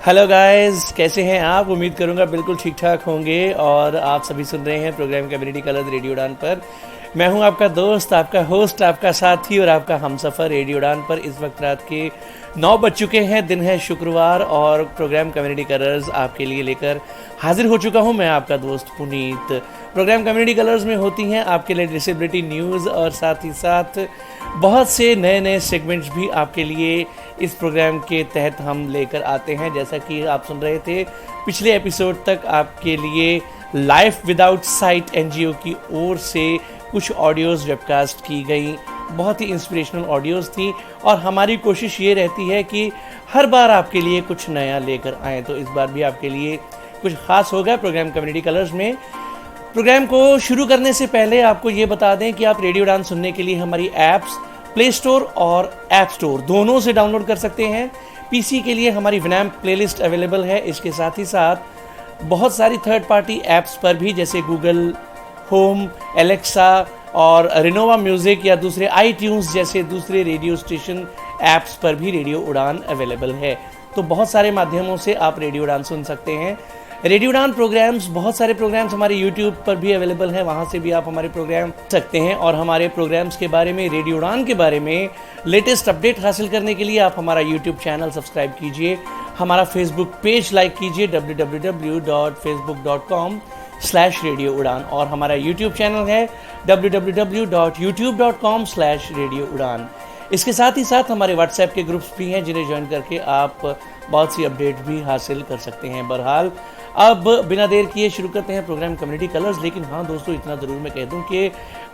Hello guys, कैसे हैं आप? उम्मीद करूंगा बिल्कुल ठीक ठाक होंगे। और आप सभी सुन रहे हैं प्रोग्राम कम्युनिटी कलर्स रेडियो उड़ान पर। मैं हूं आपका दोस्त, आपका होस्ट, आपका साथी और आपका हमसफ़र रेडियो उड़ान पर। इस वक्त रात के 9 बज चुके हैं, दिन है शुक्रवार और प्रोग्राम कम्युनिटी कलर्स आपके लिए लेकर हाजिर हो चुका हूं मैं, आपका दोस्त पुनीत। प्रोग्राम कम्युनिटी कलर्स में होती हैं आपके लिए डिसेबिलिटी न्यूज़ और साथ ही साथ बहुत से नए नए सेगमेंट्स भी आपके लिए इस प्रोग्राम के तहत हम लेकर आते हैं। जैसा कि आप सुन रहे थे पिछले एपिसोड तक, आपके लिए लाइफ विदाउट साइट एनजीओ की ओर से कुछ ऑडियोज़ वेबकास्ट की गई। बहुत ही इंस्पिरेशनल ऑडियोज़ थी और हमारी कोशिश ये रहती है कि हर बार आपके लिए कुछ नया लेकर आएँ। तो इस बार भी आपके लिए कुछ खास होगा प्रोग्राम कम्युनिटी कलर्स में। प्रोग्राम को शुरू करने से पहले आपको ये बता दें कि आप रेडियो उड़ान सुनने के लिए हमारी ऐप्स प्ले स्टोर और ऐप स्टोर दोनों से डाउनलोड कर सकते हैं। पीसी के लिए हमारी विनैम्प प्लेलिस्ट अवेलेबल है। इसके साथ ही साथ बहुत सारी थर्ड पार्टी ऐप्स पर भी, जैसे गूगल होम, एलेक्सा और रिनोवा म्यूज़िक या दूसरे iTunes जैसे दूसरे रेडियो स्टेशन ऐप्स पर भी रेडियो उड़ान अवेलेबल है। तो बहुत सारे माध्यमों से आप रेडियो उड़ान सुन सकते हैं। रेडियो उड़ान प्रोग्राम्स, बहुत सारे प्रोग्राम्स हमारे यूट्यूब पर भी अवेलेबल हैं, वहाँ से भी आप हमारे प्रोग्राम सकते हैं। और हमारे प्रोग्राम्स के बारे में, रेडियो उड़ान के बारे में लेटेस्ट अपडेट हासिल करने के लिए आप हमारा यूट्यूब चैनल सब्सक्राइब कीजिए, हमारा फेसबुक पेज लाइक कीजिए www.facebook.com/रेडियो उड़ान, और हमारा यूट्यूब चैनल है www.youtube.com/रेडियो उड़ान। इसके साथ ही साथ हमारे व्हाट्सएप के ग्रुप्स भी हैं, जिन्हें ज्वाइन करके आप बहुत सी अपडेट भी हासिल कर सकते हैं। बहरहाल अब बिना देर किए शुरू करते हैं प्रोग्राम कम्युनिटी कलर्स। लेकिन हाँ दोस्तों, इतना ज़रूर मैं कह दूं कि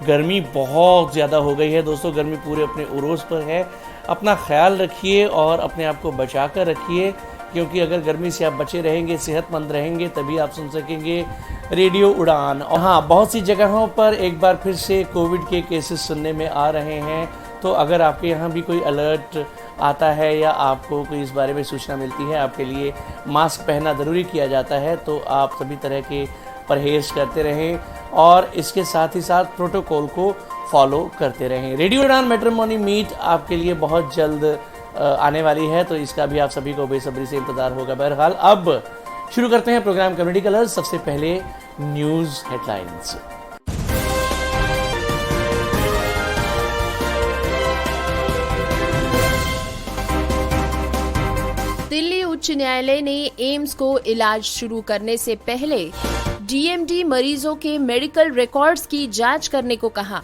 गर्मी बहुत ज़्यादा हो गई है। दोस्तों, गर्मी पूरे अपने उरोज पर है। अपना ख्याल रखिए और अपने आप को बचा कर रखिए, क्योंकि अगर गर्मी से आप बचे रहेंगे, सेहतमंद रहेंगे, तभी आप सुन सकेंगे रेडियो उड़ान। और हाँ, बहुत सी जगहों पर एक बार फिर से कोविड के केसेस सुनने में आ रहे हैं। तो अगर आपके यहाँ भी कोई अलर्ट आता है या आपको कोई इस बारे में सूचना मिलती है, आपके लिए मास्क पहनना ज़रूरी किया जाता है, तो आप सभी तरह के परहेज़ करते रहें और इसके साथ ही साथ प्रोटोकॉल को फॉलो करते रहें। रेडियो उड़ान मैट्रिमोनी मीट आपके लिए बहुत जल्द आने वाली है, तो इसका भी आप सभी को बेसब्री से इंतज़ार होगा। बहरहाल अब शुरू करते हैं प्रोग्राम कम्युनिटी कलर्स। सबसे पहले न्यूज़ हेडलाइंस। दिल्ली उच्च न्यायालय ने एम्स को इलाज शुरू करने से पहले डीएमडी मरीजों के मेडिकल रिकॉर्ड्स की जांच करने को कहा।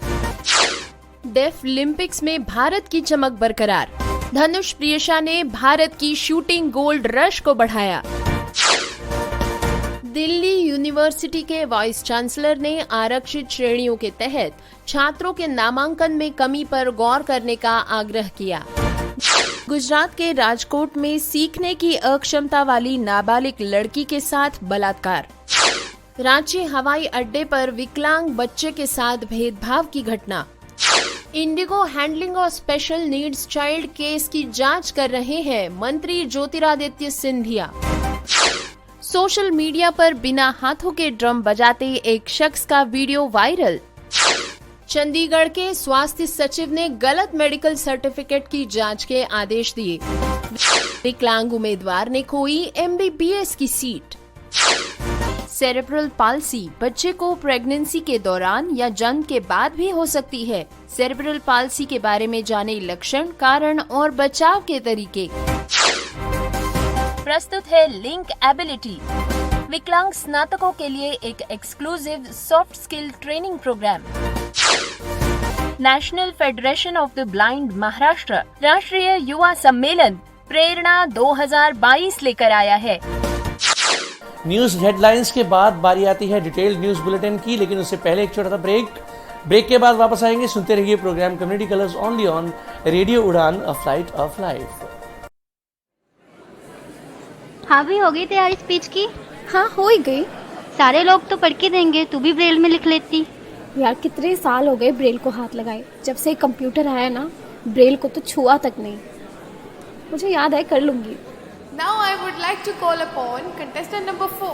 डेफ ओलंपिक्स में भारत की चमक बरकरार। धनुष प्रियशा ने भारत की शूटिंग गोल्ड रश को बढ़ाया। दिल्ली यूनिवर्सिटी के वाइस चांसलर ने आरक्षित श्रेणियों के तहत छात्रों के नामांकन में कमी पर गौर करने का आग्रह किया। गुजरात के राजकोट में सीखने की अक्षमता वाली नाबालिग लड़की के साथ बलात्कार। रांची हवाई अड्डे पर विकलांग बच्चे के साथ भेदभाव की घटना। इंडिगो हैंडलिंग और स्पेशल नीड्स चाइल्ड केस की जांच कर रहे हैं मंत्री ज्योतिरादित्य सिंधिया। सोशल मीडिया पर बिना हाथों के ड्रम बजाते एक शख्स का वीडियो वायरल। चंडीगढ़ के स्वास्थ्य सचिव ने गलत मेडिकल सर्टिफिकेट की जांच के आदेश दिए। विकलांग उम्मीदवार ने खोई एमबीबीएस की सीट। सेरेब्रल पाल्सी बच्चे को प्रेगनेंसी के दौरान या जन्म के बाद भी हो सकती है। सेरेब्रल पाल्सी के बारे में जाने लक्षण, कारण और बचाव के तरीके। प्रस्तुत है लिंक एबिलिटी, विकलांग स्नातकों के लिए एक exclusive soft skill training programme. National Federation of the Blind Maharashtra राष्ट्रीय युवा सम्मेलन प्रेरणा 2022 लेकर आया है। न्यूज़ हेडलाइंस के बाद बारी आती है डिटेल्ड न्यूज़ बुलेटिन की, लेकिन उससे पहले एक छोटा सा ब्रेक के बाद वापस आएंगे। सुनते रहिए programme community colours only on radio Udaan, a flight of life. हाँ भी हो गई तैयारी स्पीच की? हाँ हो ही गई। सारे लोग तो पढ़ के देंगे, तू भी ब्रेल में लिख लेती। यार कितने साल हो गए ब्रेल को हाथ लगाए। जब से कंप्यूटर आया ना, ब्रेल को तो छुआ तक नहीं। मुझे याद है, कर लूंगी। Now I would like to call upon contestant number 4.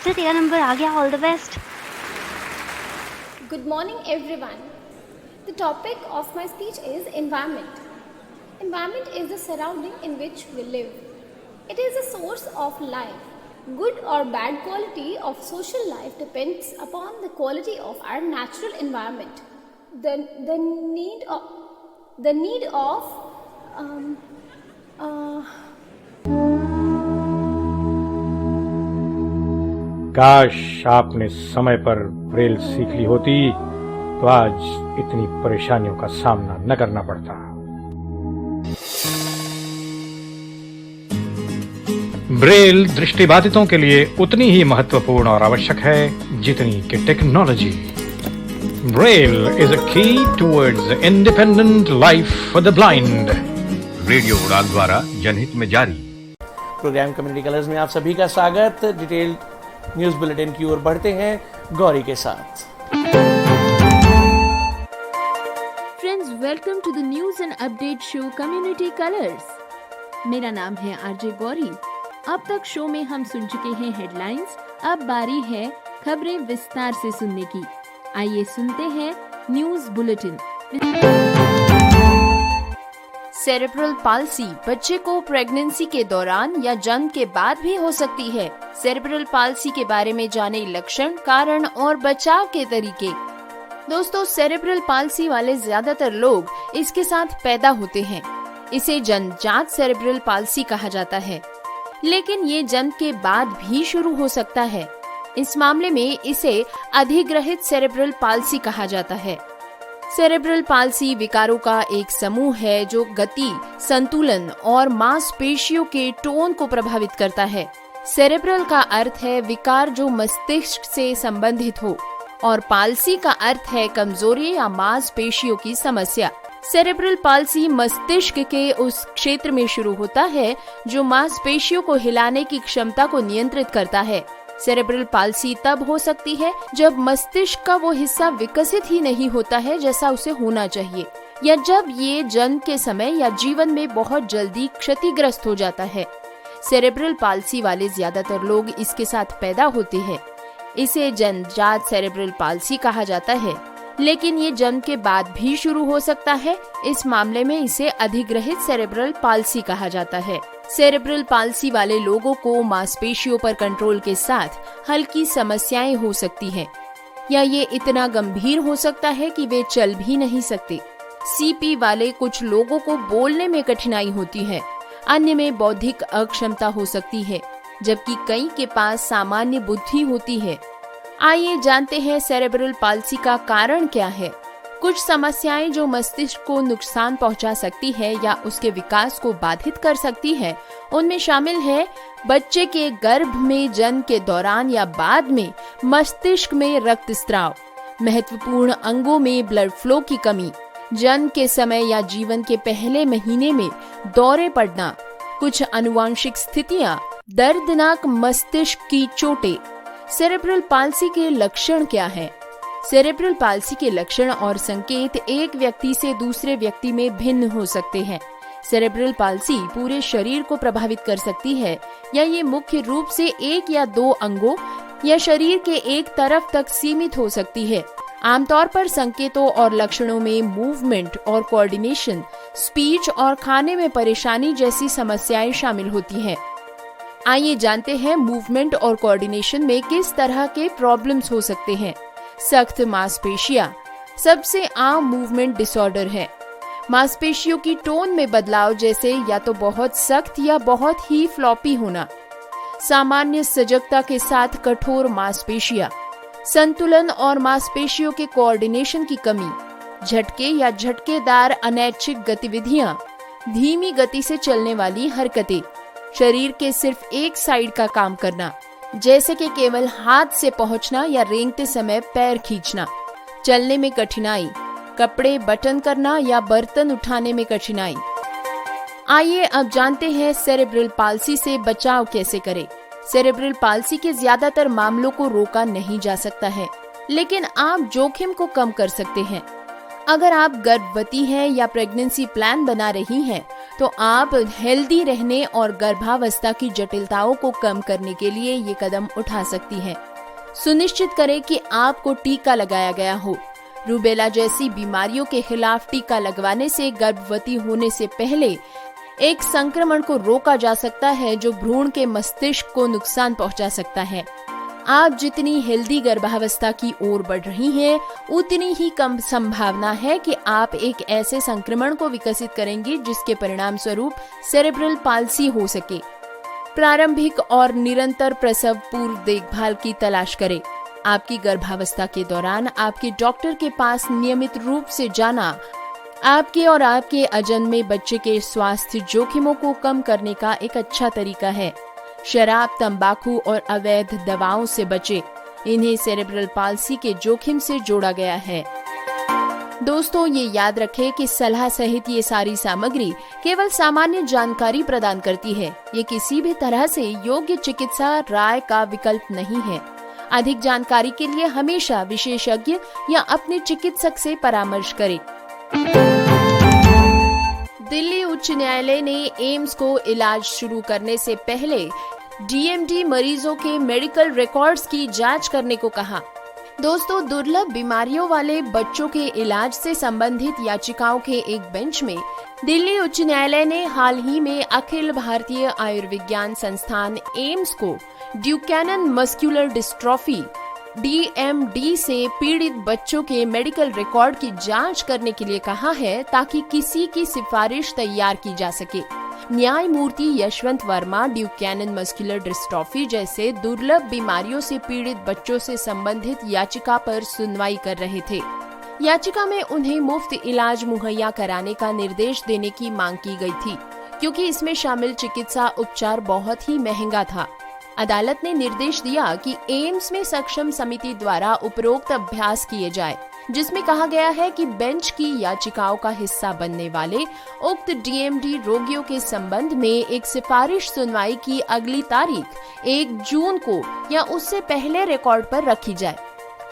Sir तेरा नंबर आ गया, all the best. Good morning everyone. The topic of my speech is environment. Environment is the surrounding in which we live. It is a source of life. Good or bad quality of social life depends upon the quality of our natural environment. The need of काश आपने समय पर Braille सीख ली होती तो आज इतनी परेशानियों का सामना न करना पड़ता। ब्रेल दृष्टिबाधितों के लिए उतनी ही महत्वपूर्ण और आवश्यक है जितनी कि टेक्नोलॉजी। ब्रेल इज अ की towards independent life for the blind. Radio उड़ान द्वारा जनहित में जारी। प्रोग्राम कम्युनिटी कलर्स में आप सभी का स्वागत। डिटेल्ड न्यूज बुलेटिन की ओर बढ़ते हैं गौरी के साथ। Friends, welcome to the news and update show community colours. मेरा नाम है आरजे गौरी। अब तक शो में हम सुन चुके हैं हेडलाइंस, अब बारी है खबरें विस्तार से सुनने की। आइए सुनते हैं न्यूज बुलेटिन। सेरेब्रल पाल्सी बच्चे को प्रेगनेंसी के दौरान या जन्म के बाद भी हो सकती है। सेरेब्रल पाल्सी के बारे में जाने लक्षण, कारण और बचाव के तरीके। दोस्तों, सेरेब्रल पाल्सी वाले ज्यादातर लोग इसके साथ पैदा होते हैं। इसे जन्मजात सेरेब्रल पाल्सी कहा जाता है, लेकिन ये जन्म के बाद भी शुरू हो सकता है। इस मामले में इसे अधिग्रहित सेरेब्रल पाल्सी कहा जाता है। सेरेब्रल पाल्सी विकारों का एक समूह है जो गति, संतुलन और मांसपेशियों के टोन को प्रभावित करता है। सेरेब्रल का अर्थ है विकार जो मस्तिष्क से संबंधित हो, और पाल्सी का अर्थ है कमजोरी या मांसपेशियों की समस्या। सेरेब्रल पाल्सी मस्तिष्क के उस क्षेत्र में शुरू होता है जो मांसपेशियों को हिलाने की क्षमता को नियंत्रित करता है। सेरेब्रल पाल्सी तब हो सकती है जब मस्तिष्क का वो हिस्सा विकसित ही नहीं होता है जैसा उसे होना चाहिए, या जब ये जन्म के समय या जीवन में बहुत जल्दी क्षतिग्रस्त हो जाता है। सेरेब्रल पाल्सी वाले ज्यादातर लोग इसके साथ पैदा होते हैं। इसे जन्मजात सेरेब्रल पाल्सी कहा जाता है, लेकिन ये जन्म के बाद भी शुरू हो सकता है। इस मामले में इसे अधिग्रहित सेरेब्रल पाल्सी कहा जाता है। सेरेब्रल पाल्सी वाले लोगों को मांसपेशियों पर कंट्रोल के साथ हल्की समस्याएं हो सकती हैं, या ये इतना गंभीर हो सकता है कि वे चल भी नहीं सकते। सीपी वाले कुछ लोगों को बोलने में कठिनाई होती है, अन्य में बौद्धिक अक्षमता हो सकती है, जबकि कई के पास सामान्य बुद्धि होती है। आइए जानते हैं सेरेब्रल पाल्सी का कारण क्या है। कुछ समस्याएं जो मस्तिष्क को नुकसान पहुंचा सकती है या उसके विकास को बाधित कर सकती है, उनमें शामिल है बच्चे के गर्भ में जन्म के दौरान या बाद में मस्तिष्क में रक्तस्राव, महत्वपूर्ण अंगों में ब्लड फ्लो की कमी, जन्म के समय या जीवन के पहले महीने में दौरे पड़ना, कुछ आनुवंशिक स्थितियां, दर्दनाक मस्तिष्क की चोटें। सेरेब्रल पाल्सी के लक्षण क्या हैं? सेरेब्रल पाल्सी के लक्षण और संकेत एक व्यक्ति से दूसरे व्यक्ति में भिन्न हो सकते हैं। सेरेब्रल पाल्सी पूरे शरीर को प्रभावित कर सकती है, या ये मुख्य रूप से एक या दो अंगों या शरीर के एक तरफ तक सीमित हो सकती है। आमतौर पर संकेतों और लक्षणों में मूवमेंट और कोऑर्डिनेशन, स्पीच और खाने में परेशानी जैसी समस्याएं शामिल होती हैं। आइए जानते हैं मूवमेंट और कोऑर्डिनेशन में किस तरह के प्रॉब्लम्स हो सकते हैं। सख्त मांसपेशियां सबसे आम मूवमेंट डिसऑर्डर है। मांसपेशियों की टोन में बदलाव, जैसे या तो बहुत सख्त या बहुत ही फ्लॉपी होना। सामान्य सजगता के साथ कठोर मांसपेशियां, संतुलन और मांसपेशियों के कोऑर्डिनेशन की कमी, झटके या झटकेदार अनैच्छिक गतिविधियां, धीमी गति से चलने वाली हरकतें, शरीर के सिर्फ एक साइड का काम करना, जैसे कि केवल हाथ से पहुंचना या रेंगते समय पैर खींचना, चलने में कठिनाई, कपड़े बटन करना या बर्तन उठाने में कठिनाई। आइए अब जानते हैं सेरेब्रल पाल्सी से बचाव कैसे करें। सेरेब्रल पाल्सी के ज्यादातर मामलों को रोका नहीं जा सकता है, लेकिन आप जोखिम को कम कर सकते हैं। अगर आप गर्भवती हैं या प्रेगनेंसी प्लान बना रही हैं, तो आप हेल्दी रहने और गर्भावस्था की जटिलताओं को कम करने के लिए ये कदम उठा सकती हैं। सुनिश्चित करें कि आपको टीका लगाया गया हो। रूबेला जैसी बीमारियों के खिलाफ टीका लगवाने से गर्भवती होने से पहले एक संक्रमण को रोका जा सकता है जो भ्रूण के मस्तिष्क को नुकसान पहुंचा सकता है। आप जितनी हेल्दी गर्भावस्था की ओर बढ़ रही हैं, उतनी ही कम संभावना है कि आप एक ऐसे संक्रमण को विकसित करेंगे जिसके परिणाम स्वरूप सेरेब्रल पाल्सी हो सके। प्रारंभिक और निरंतर प्रसव पूर्व देखभाल की तलाश करें। आपकी गर्भावस्था के दौरान आपके डॉक्टर के पास नियमित रूप से जाना आपके और आपके अजन्मे बच्चे के स्वास्थ्य जोखिमों को कम करने का एक अच्छा तरीका है। शराब, तंबाकू और अवैध दवाओं से बचें। इन्हें सेरेब्रल पाल्सी के जोखिम से जोड़ा गया है। दोस्तों, ये याद रखें कि सलाह सहित ये सारी सामग्री केवल सामान्य जानकारी प्रदान करती है। ये किसी भी तरह से योग्य चिकित्सा राय का विकल्प नहीं है। अधिक जानकारी के लिए हमेशा विशेषज्ञ या अपने चिकित्सक से परामर्श करें। दिल्ली उच्च न्यायालय ने एम्स को इलाज शुरू करने से पहले डीएमडी मरीजों के मेडिकल रिकॉर्ड्स की जांच करने को कहा। दोस्तों, दुर्लभ बीमारियों वाले बच्चों के इलाज से संबंधित याचिकाओं के एक बेंच में दिल्ली उच्च न्यायालय ने हाल ही में अखिल भारतीय आयुर्विज्ञान संस्थान एम्स को ड्यूकेनन मस्कुलर डिस्ट्रॉफी DMD से पीड़ित बच्चों के मेडिकल रिकॉर्ड की जांच करने के लिए कहा है, ताकि किसी की सिफारिश तैयार की जा सके। न्यायमूर्ति यशवंत वर्मा ड्यूकेनन मस्कुलर डिस्ट्रॉफी जैसे दुर्लभ बीमारियों से पीड़ित बच्चों से संबंधित याचिका पर सुनवाई कर रहे थे। याचिका में उन्हें मुफ्त इलाज मुहैया कराने का निर्देश देने की मांग की गई थी, क्योंकि इसमें शामिल चिकित्सा उपचार बहुत ही महंगा था। अदालत ने निर्देश दिया कि एम्स में सक्षम समिति द्वारा उपरोक्त अभ्यास किए जाए, जिसमें कहा गया है कि बेंच की याचिकाओं का हिस्सा बनने वाले उक्त DMD रोगियों के संबंध में एक सिफारिश सुनवाई की अगली तारीख 1 जून को या उससे पहले रिकॉर्ड पर रखी जाए।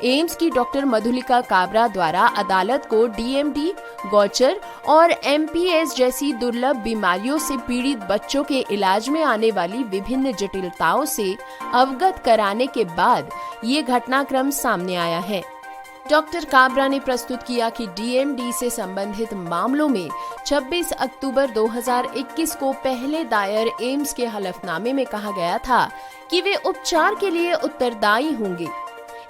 एम्स की डॉक्टर मधुलिका काबरा द्वारा अदालत को DMD, गौचर और MPS जैसी दुर्लभ बीमारियों से पीड़ित बच्चों के इलाज में आने वाली विभिन्न जटिलताओं से अवगत कराने के बाद ये घटनाक्रम सामने आया है। डॉक्टर काबरा ने प्रस्तुत किया कि DMD से संबंधित मामलों में 26 अक्टूबर 2021 को पहले दायर एम्स के हलफनामे में कहा गया था कि वे उपचार के लिए उत्तरदायी होंगे।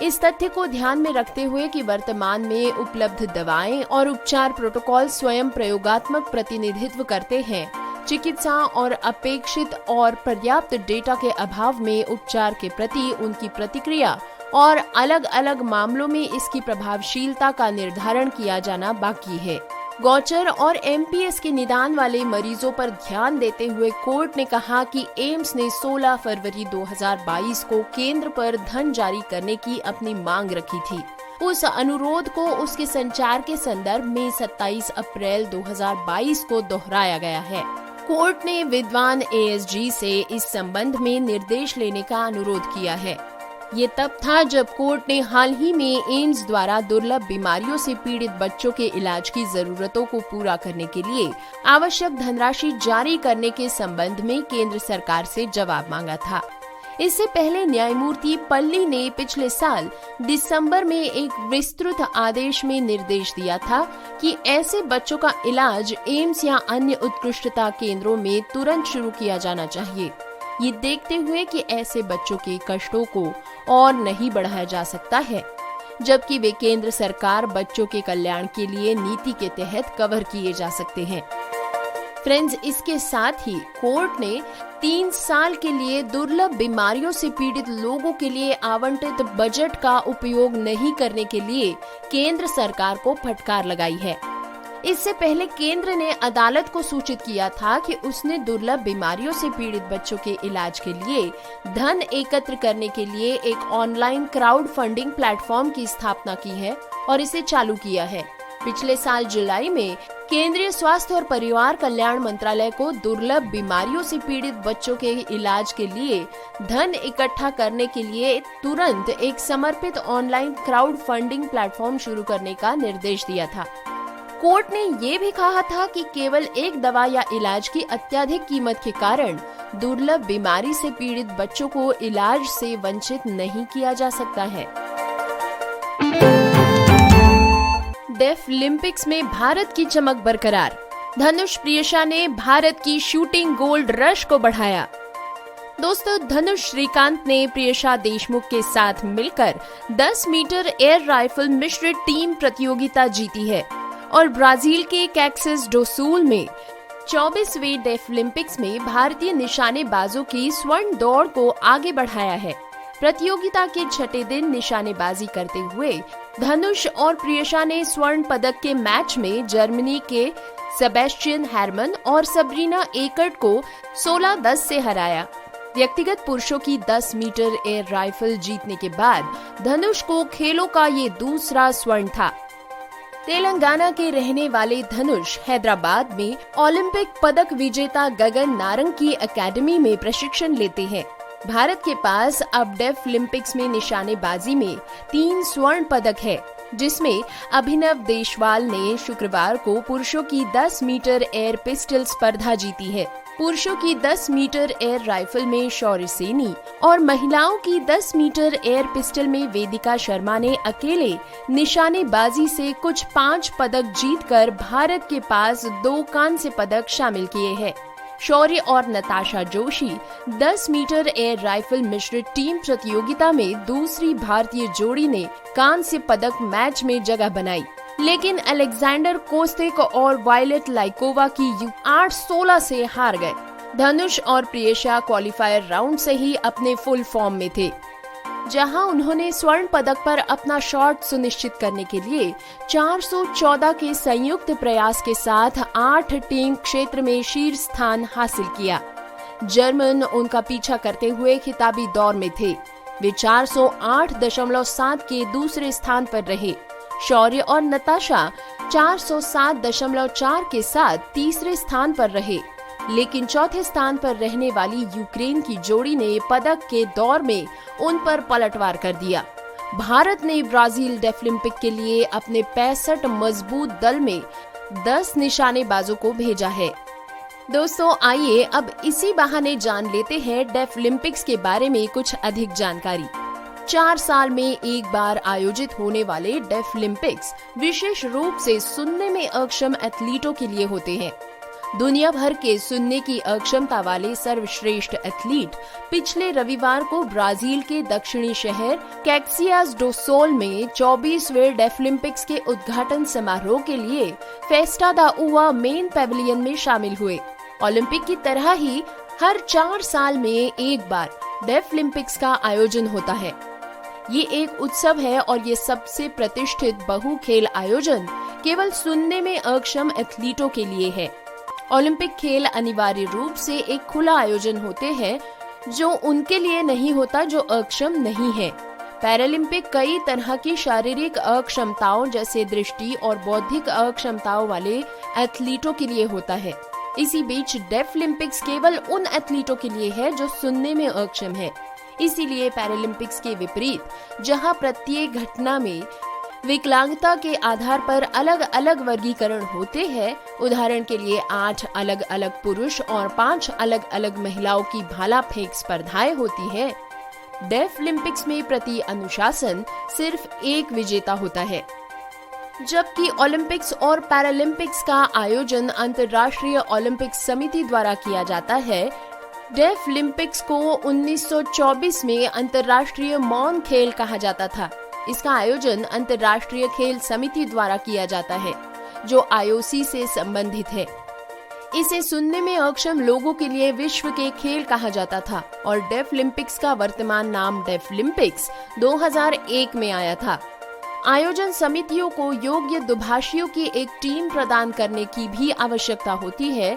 इस तथ्य को ध्यान में रखते हुए कि वर्तमान में उपलब्ध दवाएं और उपचार प्रोटोकॉल स्वयं प्रयोगात्मक प्रतिनिधित्व करते हैं, चिकित्सा और अपेक्षित और पर्याप्त डेटा के अभाव में उपचार के प्रति उनकी प्रतिक्रिया और अलग अलग मामलों में इसकी प्रभावशीलता का निर्धारण किया जाना बाकी है। गौचर और MPS के निदान वाले मरीजों पर ध्यान देते हुए कोर्ट ने कहा कि एम्स ने 16 फरवरी 2022 को केंद्र पर धन जारी करने की अपनी मांग रखी थी। उस अनुरोध को उसके संचार के संदर्भ में 27 अप्रैल 2022 को दोहराया गया है। कोर्ट ने विद्वान ASG से इस संबंध में निर्देश लेने का अनुरोध किया है। ये तब था जब कोर्ट ने हाल ही में एम्स द्वारा दुर्लभ बीमारियों से पीड़ित बच्चों के इलाज की जरूरतों को पूरा करने के लिए आवश्यक धनराशि जारी करने के संबंध में केंद्र सरकार से जवाब मांगा था। इससे पहले न्यायमूर्ति पल्ली ने पिछले साल दिसंबर में एक विस्तृत आदेश में निर्देश दिया था कि ऐसे बच्चों का इलाज एम्स या अन्य उत्कृष्टता केंद्रों में तुरंत शुरू किया जाना चाहिए। ये देखते हुए कि ऐसे बच्चों के कष्टों को और नहीं बढ़ाया जा सकता है, जबकि वे केंद्र सरकार बच्चों के कल्याण के लिए नीति के तहत कवर किए जा सकते हैं। फ्रेंड्स, इसके साथ ही कोर्ट ने 3 साल के लिए दुर्लभ बीमारियों से पीड़ित लोगों के लिए आवंटित बजट का उपयोग नहीं करने के लिए केंद्र सरकार को फटकार लगाई है। इससे पहले केंद्र ने अदालत को सूचित किया था कि उसने दुर्लभ बीमारियों से पीड़ित बच्चों के इलाज के लिए धन एकत्र करने के लिए एक ऑनलाइन क्राउड फंडिंग प्लेटफॉर्म की स्थापना की है और इसे चालू किया है। पिछले साल जुलाई में केंद्रीय स्वास्थ्य और परिवार कल्याण मंत्रालय को दुर्लभ बीमारियों से पीड़ित बच्चों के इलाज के लिए धन इकट्ठा करने के लिए तुरंत एक समर्पित ऑनलाइन क्राउड फंडिंग प्लेटफॉर्म शुरू करने का निर्देश दिया था। कोर्ट ने ये भी कहा था कि केवल एक दवा या इलाज की अत्यधिक कीमत के कारण दुर्लभ बीमारी से पीड़ित बच्चों को इलाज से वंचित नहीं किया जा सकता है। डेफलिम्पिक्स में भारत की चमक बरकरार। धनुष प्रियशा ने भारत की शूटिंग गोल्ड रश को बढ़ाया। दोस्तों, धनुष श्रीकांत ने प्रियशा देशमुख के साथ मिलकर 10 मीटर एयर राइफल मिश्रित टीम प्रतियोगिता जीती है और ब्राजील के कैक्सिस डो सूल में 24वें डेफलिम्पिक्स में भारतीय निशानेबाजों की स्वर्ण दौड़ को आगे बढ़ाया है। प्रतियोगिता के छठे दिन निशानेबाजी करते हुए धनुष और प्रियशा ने स्वर्ण पदक के मैच में जर्मनी के सेबेस्टियन हेरमन और सबरीना एकर्ट को 16-10 से हराया। व्यक्तिगत पुरुषों की 10 मीटर एयर राइफल जीतने के बाद धनुष को खेलों का ये दूसरा स्वर्ण था। तेलंगाना के रहने वाले धनुष हैदराबाद में ओलंपिक पदक विजेता गगन नारंग की एकेडमी में प्रशिक्षण लेते हैं। भारत के पास अब डेफलिम्पिक्स में निशानेबाजी में 3 स्वर्ण पदक है, जिसमें अभिनव देशवाल ने शुक्रवार को पुरुषों की 10 मीटर एयर पिस्टल स्पर्धा जीती है। पुरुषों की 10 मीटर एयर राइफल में शौर्य सैनी और महिलाओं की 10 मीटर एयर पिस्टल में वेदिका शर्मा ने अकेले निशानेबाजी से कुछ 5 पदक जीतकर भारत के पास 2 कांस्य पदक शामिल किए हैं। शौर्य और Natasha Joshi 10 metre air rifle मिश्रित टीम प्रतियोगिता में दूसरी भारतीय जोड़ी ने कांस्य पदक मैच में जगह बनाई, लेकिन अलेक्जेंडर कोस्तिक और वायलेट लाइकोवा की 8-16 से हार गए। धनुष और प्रियशा क्वालिफायर राउंड से ही अपने फुल फॉर्म में थे, जहां उन्होंने स्वर्ण पदक पर अपना शॉट सुनिश्चित करने के लिए 414 के संयुक्त प्रयास के साथ 8 टीम क्षेत्र में शीर्ष स्थान हासिल किया। जर्मन उनका पीछा करते हुए खिताबी दौर में थे। वे 408.7 के दूसरे स्थान पर रहे। शौर्य और नताशा 407.4 के साथ तीसरे स्थान पर रहे, लेकिन चौथे स्थान पर रहने वाली यूक्रेन की जोड़ी ने पदक के दौर में उन पर पलटवार कर दिया। भारत ने ब्राजील डेफलिम्पिक के लिए अपने 65 मजबूत दल में 10 निशानेबाजों को भेजा है। दोस्तों, आइए अब इसी बहाने जान लेते हैं डेफलिम्पिक्स के बारे में कुछ अधिक जानकारी। 4 साल में एक बार आयोजित होने वाले डेफलिम्पिक्स विशेष रूप से सुनने में अक्षम एथलीटों के लिए होते हैं। दुनिया भर के सुनने की अक्षमता वाले सर्वश्रेष्ठ एथलीट पिछले रविवार को ब्राजील के दक्षिणी शहर कैक्सियास डो सोल में 24वें डेफलिम्पिक्स के उद्घाटन समारोह के लिए फेस्टा दा उवा मेन पेविलियन में शामिल हुए। ओलंपिक की तरह ही हर 4 साल में एक बार डेफलिम्पिक्स का आयोजन होता है। ये एक उत्सव है और ये सबसे प्रतिष्ठित बहु खेल आयोजन केवल सुनने में अक्षम एथलीटों के लिए है। ओलंपिक खेल अनिवार्य रूप से एक खुला आयोजन होते हैं, जो उनके लिए नहीं होता जो अक्षम नहीं है। पैरालंपिक कई तरह की शारीरिक अक्षमताओं जैसे दृष्टि और बौद्धिक अक्षमताओं वाले एथलीटों के लिए होता है। इसी बीच डेफलिम्पिक्स केवल उन एथलीटों के लिए है जो सुनने में अक्षम है। इसीलिए पैरालंपिक्स के विपरीत, जहां प्रत्येक घटना में विकलांगता के आधार पर अलग अलग वर्गीकरण होते हैं, उदाहरण के लिए 8 अलग अलग पुरुष और 5 अलग अलग महिलाओं की भाला फेंक स्पर्धाएं होती है, डेफलिम्पिक्स में प्रति अनुशासन सिर्फ एक विजेता होता है। जबकि ओलंपिक्स और पैरालंपिक्स का आयोजन अंतर्राष्ट्रीय ओलंपिक समिति द्वारा किया जाता है, डेफलिम्पिक्स को 1924 में अंतर्राष्ट्रीय मौन खेल कहा जाता था। इसका आयोजन अंतर्राष्ट्रीय खेल समिति द्वारा किया जाता है, जो IOC से संबंधित है। इसे सुनने में अक्षम लोगों के लिए विश्व के खेल कहा जाता था और डेफलिम्पिक्स का वर्तमान नाम डेफलिम्पिक्स 2001 में आया था। आयोजन समितियों को योग्य दुभाषियों की एक टीम प्रदान करने की भी आवश्यकता होती है,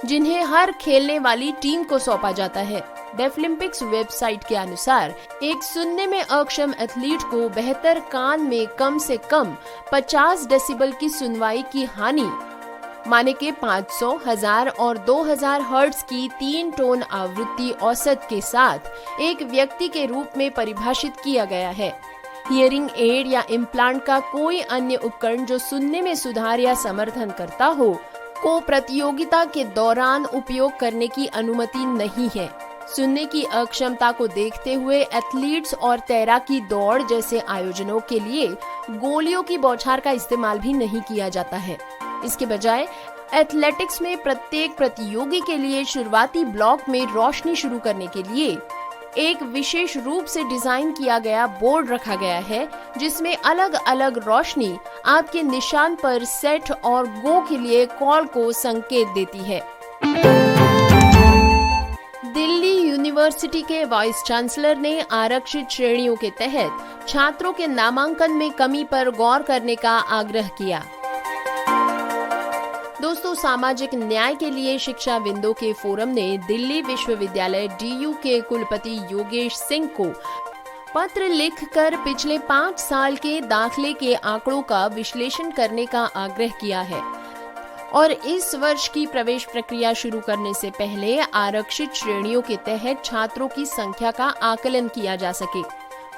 जिन्हें हर खेलने वाली टीम को सौंपा जाता है। डेफलिम्पिक्स वेबसाइट के अनुसार एक सुनने में अक्षम एथलीट को बेहतर कान में कम से कम 50 डेसिबल की सुनवाई की हानि माने के 500, 1000 और 2000 हर्ट्ज की 3 टोन आवृत्ति औसत के साथ एक व्यक्ति के रूप में परिभाषित किया गया है। हियरिंग एड या इम्प्लांट का कोई अन्य उपकरण जो सुनने में सुधार या समर्थन करता हो को प्रतियोगिता के दौरान उपयोग करने की अनुमति नहीं है। सुनने की अक्षमता को देखते हुए एथलीट्स और तैराकी दौड़ जैसे आयोजनों के लिए गोलियों की बौछार का इस्तेमाल भी नहीं किया जाता है। इसके बजाय एथलेटिक्स में प्रत्येक प्रतियोगी के लिए शुरुआती ब्लॉक में रोशनी शुरू करने के लिए एक विशेष रूप से डिजाइन किया गया बोर्ड रखा गया है, जिसमें अलग अलग रोशनी आपके निशान पर सेट और गो के लिए कॉल को संकेत देती है। दिल्ली यूनिवर्सिटी के वाइस चांसलर ने आरक्षित श्रेणियों के तहत छात्रों के नामांकन में कमी पर गौर करने का आग्रह किया। दोस्तों, सामाजिक न्याय के लिए शिक्षाविदों के फोरम ने दिल्ली विश्वविद्यालय DU के कुलपति योगेश सिंह को पत्र लिखकर पिछले 5 साल के दाखिले के आंकड़ों का विश्लेषण करने का आग्रह किया है और इस वर्ष की प्रवेश प्रक्रिया शुरू करने से पहले आरक्षित श्रेणियों के तहत छात्रों की संख्या का आकलन किया जा सके।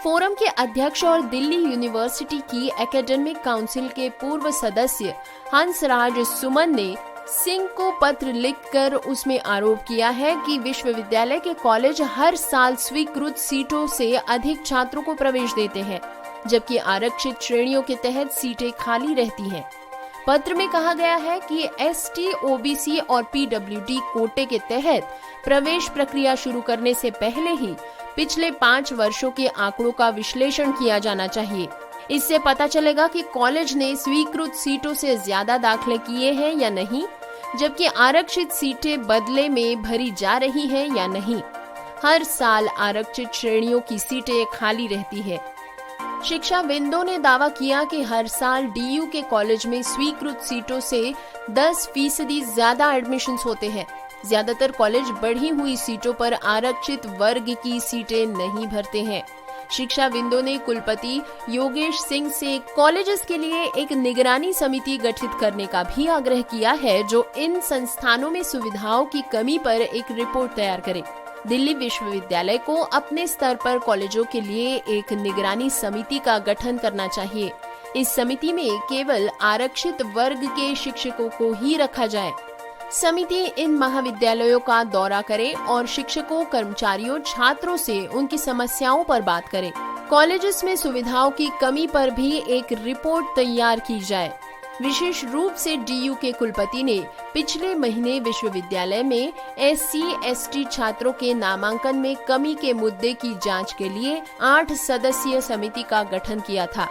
फोरम के अध्यक्ष और दिल्ली यूनिवर्सिटी की एकेडमिक काउंसिल के पूर्व सदस्य हंसराज सुमन ने सिंह को पत्र लिखकर उसमें आरोप किया है कि विश्वविद्यालय के कॉलेज हर साल स्वीकृत सीटों से अधिक छात्रों को प्रवेश देते हैं, जबकि आरक्षित श्रेणियों के तहत सीटें खाली रहती हैं। पत्र में कहा गया है कि ST, OBC और PWD कोटे के तहत प्रवेश प्रक्रिया शुरू करने से पहले ही पिछले 5 वर्षों के आंकड़ों का विश्लेषण किया जाना चाहिए। इससे पता चलेगा कि कॉलेज ने स्वीकृत सीटों से ज्यादा दाखिले किए हैं या नहीं, जबकि आरक्षित सीटें बदले में भरी जा रही हैं या नहीं। हर साल आरक्षित श्रेणियों की सीटें खाली रहती है। शिक्षाविदों ने दावा किया कि हर साल DU के कॉलेज में स्वीकृत सीटों से 10% ज्यादा एडमिशन्स होते हैं। ज्यादातर कॉलेज बढ़ी हुई सीटों पर आरक्षित वर्ग की सीटें नहीं भरते हैं। शिक्षाविदों ने कुलपति योगेश सिंह से कॉलेजेस के लिए एक निगरानी समिति गठित करने का भी आग्रह किया है, जो इन संस्थानों में सुविधाओं की कमी पर एक रिपोर्ट तैयार करे। दिल्ली विश्वविद्यालय को अपने स्तर पर कॉलेजों के लिए एक निगरानी समिति का गठन करना चाहिए। इस समिति में केवल आरक्षित वर्ग के शिक्षकों को ही रखा जाए। समिति इन महाविद्यालयों का दौरा करे और शिक्षकों, कर्मचारियों, छात्रों से उनकी समस्याओं पर बात करे। कॉलेजेस में सुविधाओं की कमी पर भी एक रिपोर्ट तैयार की जाए। विशेष रूप से DU के कुलपति ने पिछले महीने विश्वविद्यालय में SC, ST छात्रों के नामांकन में कमी के मुद्दे की जांच के लिए 8 सदस्यीय समिति का गठन किया था।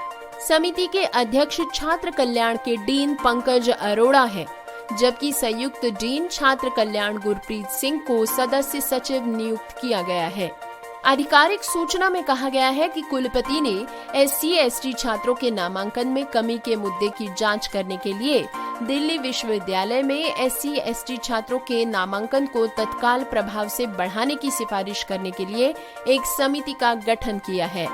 समिति के अध्यक्ष छात्र कल्याण के डीन पंकज अरोड़ा है, जबकि संयुक्त डीन छात्र कल्याण गुरप्रीत सिंह को सदस्य सचिव नियुक्त किया गया है। आधिकारिक सूचना में कहा गया है कि कुलपति ने SC, ST छात्रों के नामांकन में कमी के मुद्दे की जांच करने के लिए दिल्ली विश्वविद्यालय में SC, ST छात्रों के नामांकन को तत्काल प्रभाव से बढ़ाने की सिफारिश करने के लिए एक समिति का गठन किया है।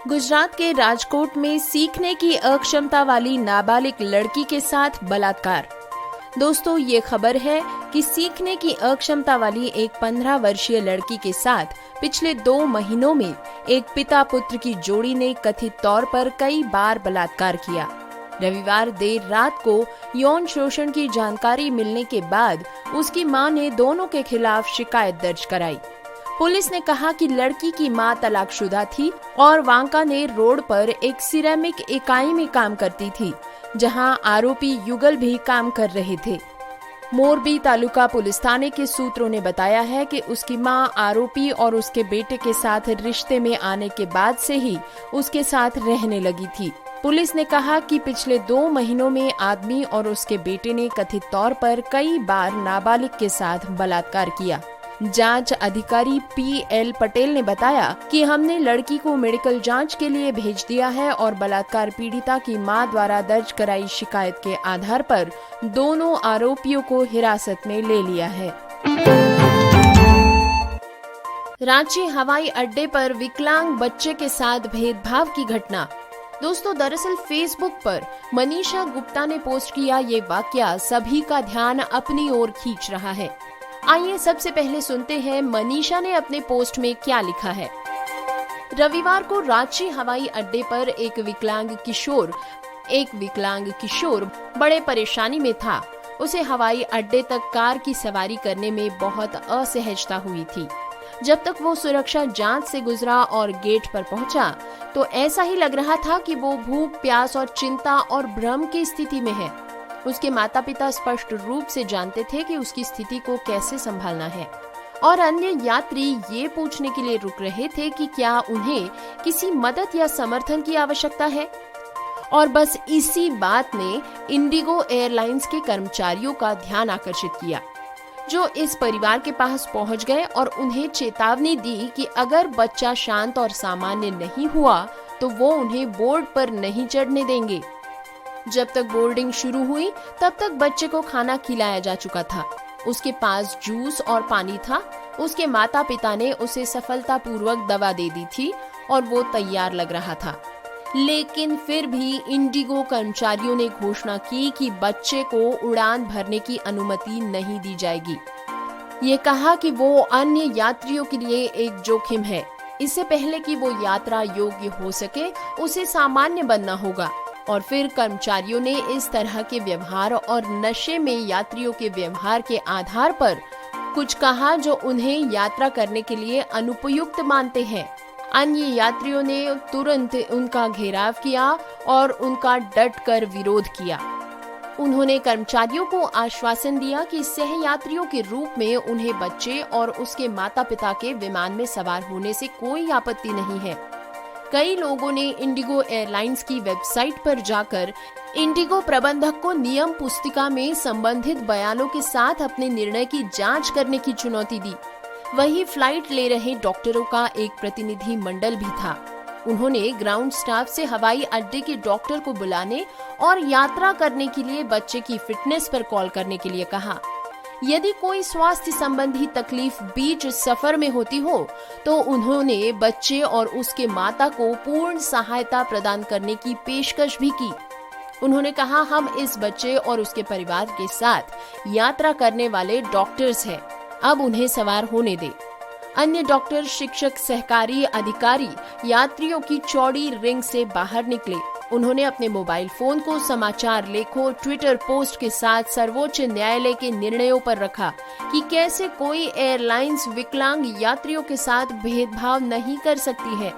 गुजरात के राजकोट में सीखने की अक्षमता वाली नाबालिग लड़की के साथ बलात्कार। दोस्तों, ये खबर है कि सीखने की अक्षमता वाली एक 15 वर्षीय लड़की के साथ पिछले 2 महीनों में एक पिता पुत्र की जोड़ी ने कथित तौर पर कई बार बलात्कार किया। रविवार देर रात को यौन शोषण की जानकारी मिलने के बाद उसकी मां ने दोनों के खिलाफ शिकायत दर्ज कराई। पुलिस ने कहा कि लड़की की मां तलाकशुदा थी और वांकानेर रोड पर एक सिरेमिक इकाई में काम करती थी, जहां आरोपी युगल भी काम कर रहे थे। मोरबी तालुका पुलिस थाने के सूत्रों ने बताया है कि उसकी मां आरोपी और उसके बेटे के साथ रिश्ते में आने के बाद से ही उसके साथ रहने लगी थी। पुलिस ने कहा कि पिछले 2 महीनों में आदमी और उसके बेटे ने कथित तौर पर कई बार नाबालिग के साथ बलात्कार किया। जांच अधिकारी PL पटेल ने बताया कि हमने लड़की को मेडिकल जांच के लिए भेज दिया है और बलात्कार पीड़िता की मां द्वारा दर्ज कराई शिकायत के आधार पर दोनों आरोपियों को हिरासत में ले लिया है। रांची हवाई अड्डे पर विकलांग बच्चे के साथ भेदभाव की घटना। दोस्तों, दरअसल फेसबुक पर मनीषा गुप्ता ने पोस्ट किया ये वाकया सभी का ध्यान अपनी ओर खींच रहा है। आइए सबसे पहले सुनते हैं मनीषा ने अपने पोस्ट में क्या लिखा है। रविवार को रांची हवाई अड्डे पर एक विकलांग किशोर बड़े परेशानी में था। उसे हवाई अड्डे तक कार की सवारी करने में बहुत असहजता हुई थी। जब तक वो सुरक्षा जांच से गुजरा और गेट पर पहुंचा तो ऐसा ही लग रहा था कि वो भूख, प्यास और चिंता और भ्रम की स्थिति में है। उसके माता पिता स्पष्ट रूप से जानते थे कि उसकी स्थिति को कैसे संभालना है और अन्य यात्री ये पूछने के लिए रुक रहे थे कि क्या उन्हें किसी मदद या समर्थन की आवश्यकता है। और बस इसी बात ने इंडिगो एयरलाइंस के कर्मचारियों का ध्यान आकर्षित किया, जो इस परिवार के पास पहुंच गए और उन्हें चेतावनी दी कि अगर बच्चा शांत और सामान्य नहीं हुआ तो वो उन्हें बोर्ड पर नहीं चढ़ने देंगे। जब तक बोर्डिंग शुरू हुई तब तक बच्चे को खाना खिलाया जा चुका था। उसके पास जूस और पानी था। उसके माता पिता ने उसे सफलतापूर्वक दवा दे दी थी और वो तैयार लग रहा था। लेकिन फिर भी इंडिगो कर्मचारियों ने घोषणा की कि बच्चे को उड़ान भरने की अनुमति नहीं दी जाएगी। ये कहा कि वो अन्य यात्रियों के लिए एक जोखिम है। इससे पहले कि वो यात्रा योग्य हो सके उसे सामान्य बनना होगा। और फिर कर्मचारियों ने इस तरह के व्यवहार और नशे में यात्रियों के व्यवहार के आधार पर कुछ कहा जो उन्हें यात्रा करने के लिए अनुपयुक्त मानते हैं। अन्य यात्रियों ने तुरंत उनका घेराव किया और उनका डटकर विरोध किया। उन्होंने कर्मचारियों को आश्वासन दिया कि सहयात्रियों के रूप में उन्हें बच्चे और उसके माता पिता के विमान में सवार होने से कोई आपत्ति नहीं है। कई लोगों ने इंडिगो एयरलाइंस की वेबसाइट पर जाकर इंडिगो प्रबंधक को नियम पुस्तिका में संबंधित बयानों के साथ अपने निर्णय की जांच करने की चुनौती दी। वही फ्लाइट ले रहे डॉक्टरों का एक प्रतिनिधि मंडल भी था। उन्होंने ग्राउंड स्टाफ से हवाई अड्डे के डॉक्टर को बुलाने और यात्रा करने के लिए बच्चे की फिटनेस पर कॉल करने के लिए कहा। यदि कोई स्वास्थ्य संबंधी तकलीफ बीच सफर में होती हो तो उन्होंने बच्चे और उसके माता को पूर्ण सहायता प्रदान करने की पेशकश भी की। उन्होंने कहा, हम इस बच्चे और उसके परिवार के साथ यात्रा करने वाले डॉक्टर्स हैं, अब उन्हें सवार होने दे। अन्य डॉक्टर, शिक्षक, सहकारी अधिकारी यात्रियों की चौड़ी रिंग से बाहर निकले। उन्होंने अपने मोबाइल फोन को समाचार लेखों, ट्विटर पोस्ट के साथ सर्वोच्च न्यायालय के निर्णयों पर रखा कि कैसे कोई एयरलाइंस विकलांग यात्रियों के साथ भेदभाव नहीं कर सकती है।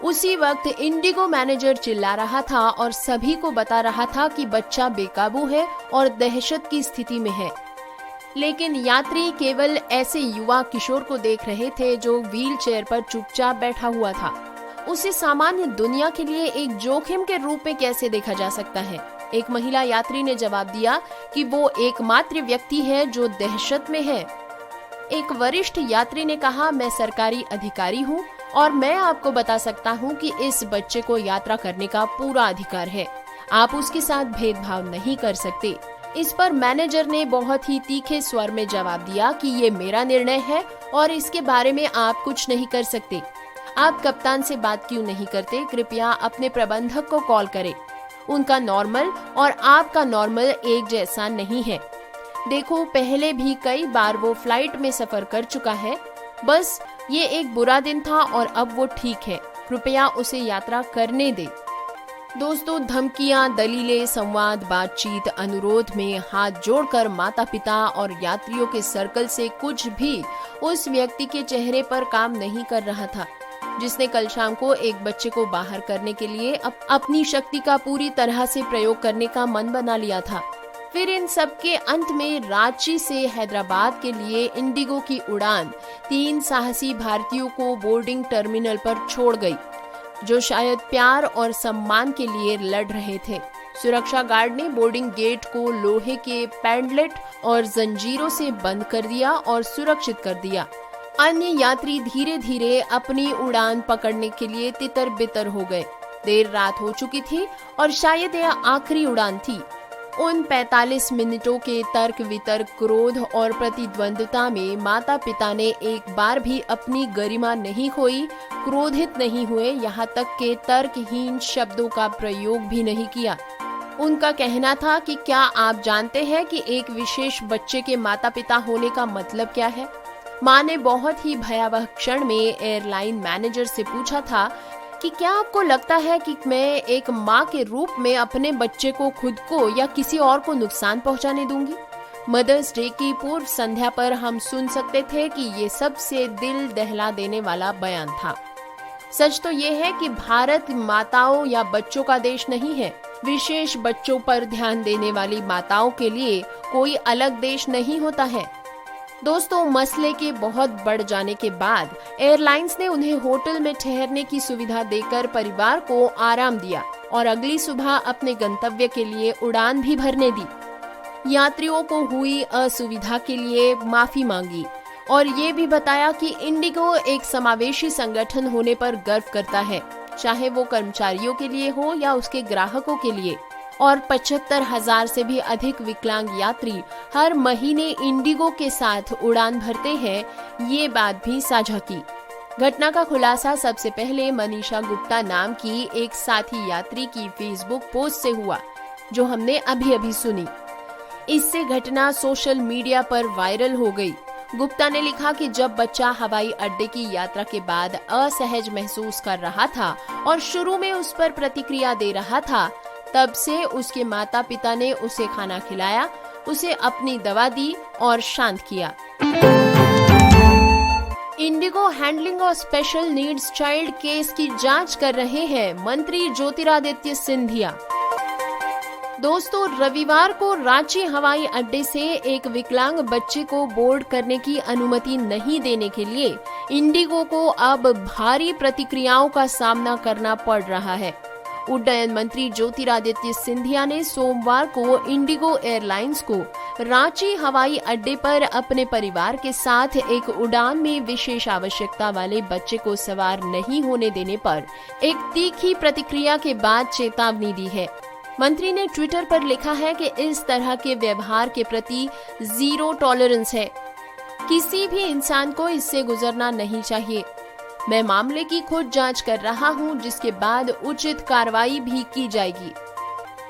उसी वक्त इंडिगो मैनेजर चिल्ला रहा था और सभी को बता रहा था कि बच्चा बेकाबू है और दहशत की स्थिति में है। लेकिन यात्री केवल ऐसे युवा किशोर को देख रहे थे जो व्हील चेयर पर चुपचाप बैठा हुआ था। उसे सामान्य दुनिया के लिए एक जोखिम के रूप में कैसे देखा जा सकता है? एक महिला यात्री ने जवाब दिया कि वो एकमात्र व्यक्ति है जो दहशत में है। एक वरिष्ठ यात्री ने कहा, मैं सरकारी अधिकारी हूँ और मैं आपको बता सकता हूँ कि इस बच्चे को यात्रा करने का पूरा अधिकार है। आप उसके साथ भेदभाव नहीं कर सकते। इस पर मैनेजर ने बहुत ही तीखे स्वर में जवाब दिया कि ये मेरा निर्णय है और इसके बारे में आप कुछ नहीं कर सकते। आप कप्तान से बात क्यों नहीं करते? कृपया अपने प्रबंधक को कॉल करें। उनका नॉर्मल और आपका नॉर्मल एक जैसा नहीं है। देखो, पहले भी कई बार वो फ्लाइट में सफर कर चुका है। बस ये एक बुरा दिन था और अब वो ठीक है। कृपया उसे यात्रा करने दे। दोस्तों, धमकियां, दलीलें, संवाद, बातचीत, अनुरोध में हाथ जोड़कर माता पिता और यात्रियों के सर्कल से कुछ भी उस व्यक्ति के चेहरे पर काम नहीं कर रहा था जिसने कल शाम को एक बच्चे को बाहर करने के लिए अपनी शक्ति का पूरी तरह से प्रयोग करने का मन बना लिया था। फिर इन सब के अंत में रांची से हैदराबाद के लिए इंडिगो की उड़ान 3 साहसी भारतीयों को बोर्डिंग टर्मिनल पर छोड़ गई, जो शायद प्यार और सम्मान के लिए लड़ रहे थे। सुरक्षा गार्ड ने बोर्डिंग गेट को लोहे के पैडलेट और जंजीरों से बंद कर दिया और सुरक्षित कर दिया। अन्य यात्री धीरे धीरे अपनी उड़ान पकड़ने के लिए तितर बितर हो गए। देर रात हो चुकी थी और शायद यह आखिरी उड़ान थी। उन 45 मिनटों के तर्क वितर्क, क्रोध और प्रतिद्वंद्विता में माता पिता ने एक बार भी अपनी गरिमा नहीं खोई, क्रोधित नहीं हुए, यहाँ तक के तर्कहीन शब्दों का प्रयोग भी नहीं किया। उनका कहना था कि क्या आप जानते हैं कि एक विशेष बच्चे के माता पिता होने का मतलब क्या है? माँ ने बहुत ही भयावह क्षण में एयरलाइन मैनेजर से पूछा था कि क्या आपको लगता है कि मैं एक माँ के रूप में अपने बच्चे को, खुद को या किसी और को नुकसान पहुंचाने दूंगी? मदर्स डे की पूर्व संध्या पर हम सुन सकते थे कि ये सबसे दिल दहला देने वाला बयान था। सच तो ये है कि भारत माताओं या बच्चों का देश नहीं है। विशेष बच्चों पर ध्यान देने वाली माताओं के लिए कोई अलग देश नहीं होता है। दोस्तों, मसले के बहुत बढ़ जाने के बाद एयरलाइंस ने उन्हें होटल में ठहरने की सुविधा देकर परिवार को आराम दिया और अगली सुबह अपने गंतव्य के लिए उड़ान भी भरने दी। यात्रियों को हुई असुविधा के लिए माफी मांगी और ये भी बताया कि इंडिगो एक समावेशी संगठन होने पर गर्व करता है, चाहे वो कर्मचारियों के लिए हो या उसके ग्राहकों के लिए। और 75,000 से भी अधिक विकलांग यात्री हर महीने इंडिगो के साथ उड़ान भरते हैं, ये बात भी साझा की। घटना का खुलासा सबसे पहले मनीषा गुप्ता नाम की एक साथी यात्री की फेसबुक पोस्ट से हुआ, जो हमने अभी अभी सुनी। इससे घटना सोशल मीडिया पर वायरल हो गई। गुप्ता ने लिखा कि जब बच्चा हवाई अड्डे की यात्रा के बाद असहज महसूस कर रहा था और शुरू में उस पर प्रतिक्रिया दे रहा था, तब से उसके माता पिता ने उसे खाना खिलाया, उसे अपनी दवा दी और शांत किया। Indigo handling of special needs child case की जांच कर रहे हैं मंत्री ज्योतिरादित्य सिंधिया। दोस्तों, रविवार को रांची हवाई अड्डे से एक विकलांग बच्चे को बोर्ड करने की अनुमति नहीं देने के लिए इंडिगो को अब भारी प्रतिक्रियाओं का सामना करना पड़ रहा है। उड्डयन मंत्री ज्योतिरादित्य सिंधिया ने सोमवार को इंडिगो एयरलाइंस को रांची हवाई अड्डे पर अपने परिवार के साथ एक उड़ान में विशेष आवश्यकता वाले बच्चे को सवार नहीं होने देने पर एक तीखी प्रतिक्रिया के बाद चेतावनी दी है। मंत्री ने ट्विटर पर लिखा है कि इस तरह के व्यवहार के प्रति जीरो टॉलरेंस है। किसी भी इंसान को इससे गुजरना नहीं चाहिए। मैं मामले की खुद जांच कर रहा हूं, जिसके बाद उचित कार्रवाई भी की जाएगी।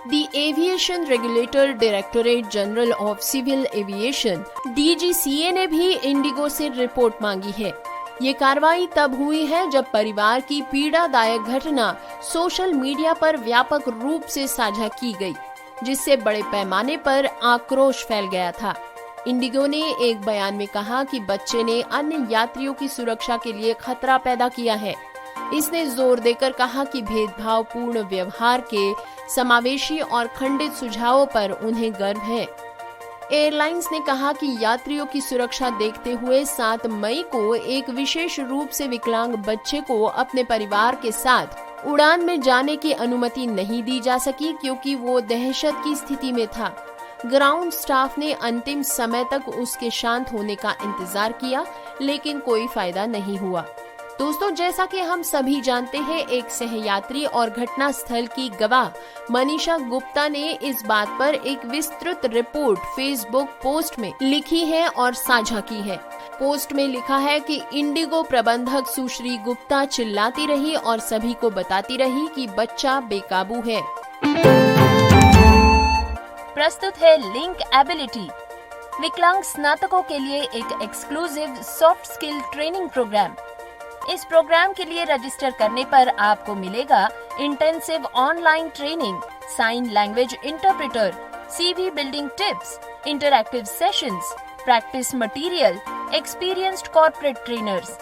The aviation regulator directorate general of civil aviation DGCA ने भी इंडिगो से रिपोर्ट मांगी है। ये कार्रवाई तब हुई है जब परिवार की पीड़ादायक घटना सोशल मीडिया पर व्यापक रूप से साझा की गई, जिससे बड़े पैमाने पर आक्रोश फैल गया था। इंडिगो ने एक बयान में कहा कि बच्चे ने अन्य यात्रियों की सुरक्षा के लिए खतरा पैदा किया है। इसने जोर देकर कहा कि भेदभावपूर्ण व्यवहार के समावेशी और खंडित सुझावों पर उन्हें गर्व है। एयरलाइंस ने कहा कि यात्रियों की सुरक्षा देखते हुए 7 मई को एक विशेष रूप से विकलांग बच्चे को अपने परिवार के साथ उड़ान में जाने की अनुमति नहीं दी जा सकी, क्योंकि वो दहशत की स्थिति में था। ग्राउंड स्टाफ ने अंतिम समय तक उसके शांत होने का इंतजार किया, लेकिन कोई फायदा नहीं हुआ। दोस्तों, जैसा कि हम सभी जानते हैं, एक सहयात्री और घटना स्थल की गवाह मनीषा गुप्ता ने इस बात पर एक विस्तृत रिपोर्ट फेसबुक पोस्ट में लिखी है और साझा की है। पोस्ट में लिखा है कि इंडिगो प्रबंधक सुश्री गुप्ता चिल्लाती रही और सभी को बताती रही कि बच्चा बेकाबू है। प्रस्तुत है लिंक एबिलिटी, विकलांग स्नातकों के लिए एक exclusive soft skill training programme. इस प्रोग्राम के लिए रजिस्टर करने पर आपको मिलेगा intensive online training, sign language interpreter, CV building tips, interactive sessions, practice material, experienced corporate trainers.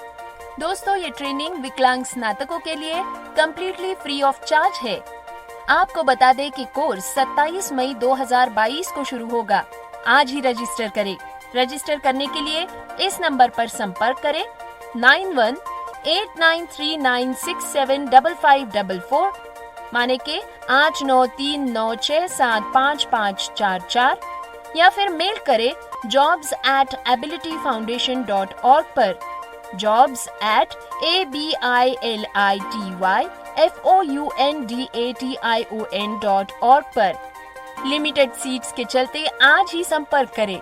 दोस्तों, ये ट्रेनिंग विकलांग स्नातकों के लिए कम्प्लीटली फ्री ऑफ चार्ज है। आपको बता दें कि कोर्स 27 मई 2022 को शुरू होगा। आज ही रजिस्टर करें। रजिस्टर करने के लिए इस नंबर पर संपर्क करें 918939675544, माने के 8939675544, या फिर मेल करें jobs@abilityfoundation.org पर, jobs@abilityfoundation.org पर। लिमिटेड सीट्स के चलते आज ही संपर्क करें।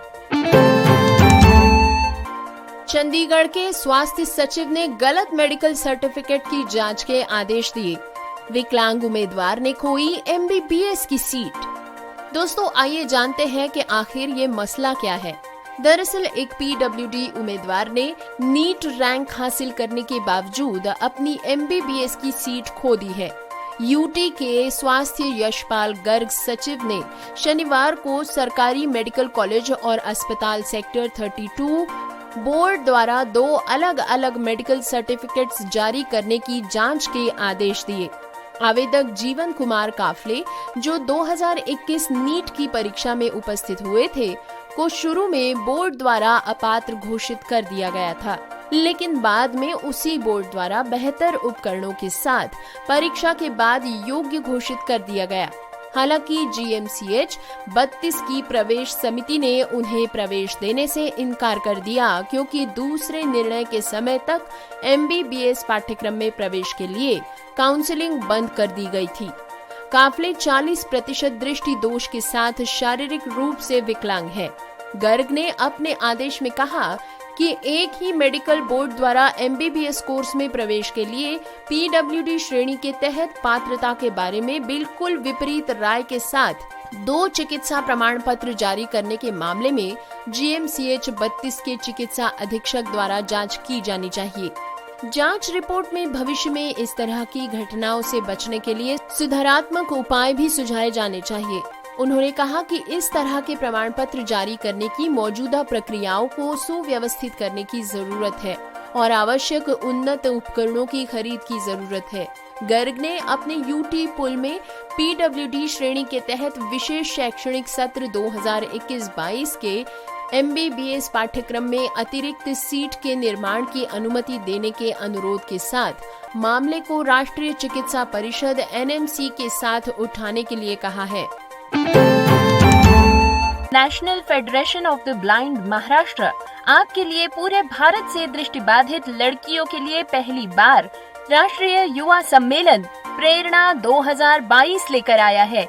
चंडीगढ़ के स्वास्थ्य सचिव ने गलत मेडिकल सर्टिफिकेट की जांच के आदेश दिए। विकलांग उम्मीदवार ने खोई MBBS की सीट। दोस्तों, आइए जानते हैं कि आखिर ये मसला क्या है। दरअसल एक PWD उम्मीदवार ने नीट रैंक हासिल करने के बावजूद अपनी MBBS की सीट खो दी है। यूटी के स्वास्थ्य यशपाल गर्ग सचिव ने शनिवार को सरकारी मेडिकल कॉलेज और अस्पताल सेक्टर 32 बोर्ड द्वारा 2 अलग अलग मेडिकल सर्टिफिकेट्स जारी करने की जांच के आदेश दिए। आवेदक जीवन कुमार काफले, जो 2021 नीट की परीक्षा में उपस्थित हुए थे, को शुरू में बोर्ड द्वारा अपात्र घोषित कर दिया गया था, लेकिन बाद में उसी बोर्ड द्वारा बेहतर उपकरणों के साथ परीक्षा के बाद योग्य घोषित कर दिया गया। हालांकि GMCH 32 की प्रवेश समिति ने उन्हें प्रवेश देने से इनकार कर दिया, क्योंकि दूसरे निर्णय के समय तक MBBS पाठ्यक्रम में प्रवेश के लिए काउंसलिंग बंद कर दी गई थी। काफले 40% दृष्टि दोष के साथ शारीरिक रूप से विकलांग है। गर्ग ने अपने आदेश में कहा कि एक ही मेडिकल बोर्ड द्वारा MBBS कोर्स में प्रवेश के लिए PWD श्रेणी के तहत पात्रता के बारे में बिल्कुल विपरीत राय के साथ 2 चिकित्सा प्रमाण पत्र जारी करने के मामले में GMCH 32 के चिकित्सा अधीक्षक द्वारा जांच की जानी चाहिए। जांच रिपोर्ट में भविष्य में इस तरह की घटनाओं से बचने के लिए सुधारात्मक उपाय भी सुझाए जाने चाहिए। उन्होंने कहा कि इस तरह के प्रमाण पत्र जारी करने की मौजूदा प्रक्रियाओं को सुव्यवस्थित करने की जरूरत है और आवश्यक उन्नत उपकरणों की खरीद की जरूरत है। गर्ग ने अपने यूटी पुल में PWD श्रेणी के तहत विशेष शैक्षणिक सत्र 2021-22 के MBBS पाठ्यक्रम में अतिरिक्त सीट के निर्माण की अनुमति देने के अनुरोध के साथ मामले को राष्ट्रीय चिकित्सा परिषद NMC के साथ उठाने के लिए कहा है। National Federation of the Blind Maharashtra आपके लिए पूरे भारत से दृष्टिबाधित लड़कियों के लिए पहली बार राष्ट्रीय युवा सम्मेलन प्रेरणा 2022 लेकर आया है।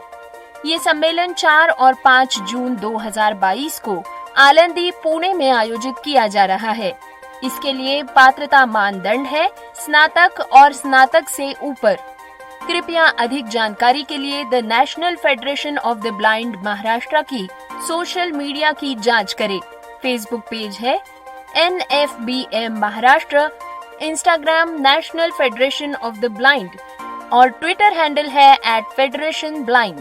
ये सम्मेलन 4 और 5 जून 2022 को आलंदी, पुणे में आयोजित किया जा रहा है। इसके लिए पात्रता मानदंड है स्नातक और स्नातक से ऊपर। कृपया अधिक जानकारी के लिए the national Federation of the Blind Maharashtra की सोशल मीडिया की जांच करें। फेसबुक पेज है NFBM Maharashtra, Instagram national Federation of the blind और ट्विटर हैंडल है @FederationBlind।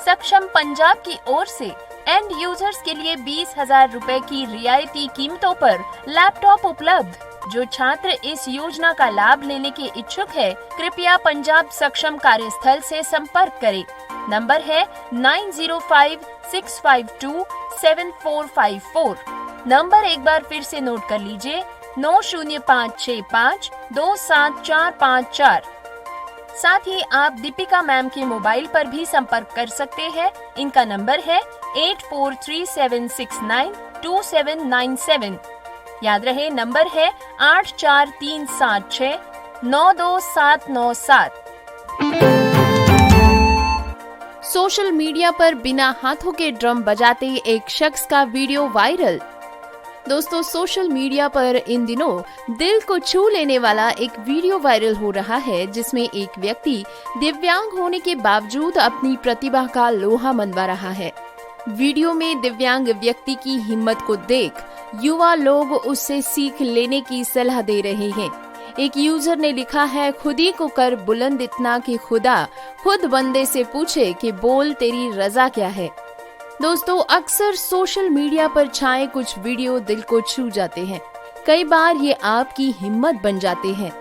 सक्षम पंजाब की ओर से एंड यूजर्स के लिए 20,000 रुपए की रियायती कीमतों पर लैपटॉप उपलब्ध। जो छात्र इस योजना का लाभ लेने के इच्छुक है, कृपया पंजाब सक्षम कार्यस्थल से संपर्क करें। नंबर है 9056527454। नंबर एक बार फिर से नोट कर लीजिए, 9056527454। साथ ही आप दीपिका मैम के मोबाइल पर भी संपर्क कर सकते हैं। इनका नंबर है 8437692797। याद रहे, नंबर है 8437692797। सोशल मीडिया पर बिना हाथों के ड्रम बजाते एक शख्स का वीडियो वायरल। दोस्तों, सोशल मीडिया पर इन दिनों दिल को छू लेने वाला एक वीडियो वायरल हो रहा है, जिसमें एक व्यक्ति दिव्यांग होने के बावजूद अपनी प्रतिभा का लोहा मनवा रहा है। वीडियो में दिव्यांग व्यक्ति की हिम्मत को देख युवा लोग उससे सीख लेने की सलाह दे रहे हैं। एक यूजर ने लिखा है, खुद ही को कर बुलंद इतना कि खुदा खुद बंदे से पूछे कि बोल तेरी रजा क्या है। दोस्तों, अक्सर सोशल मीडिया पर छाए कुछ वीडियो दिल को छू जाते हैं। कई बार ये आपकी हिम्मत बन जाते हैं,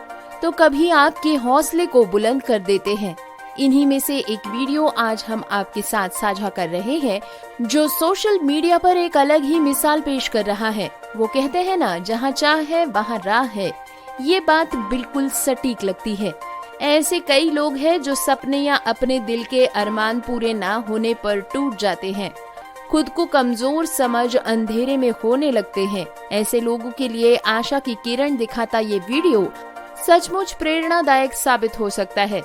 तो कभी आपके हौसले को बुलंद कर देते हैं। इन्हीं में से एक वीडियो आज हम आपके साथ साझा कर रहे हैं, जो सोशल मीडिया पर एक अलग ही मिसाल पेश कर रहा है। वो कहते हैं ना, जहाँ चाह है वहाँ राह है। ये बात बिल्कुल सटीक लगती है। ऐसे कई लोग हैं जो सपने या अपने दिल के अरमान पूरे ना होने पर टूट जाते हैं, खुद को कमजोर समझ अंधेरे में खोने लगते हैं। ऐसे लोगों के लिए आशा की किरण दिखाता ये वीडियो सचमुच प्रेरणादायक साबित हो सकता है।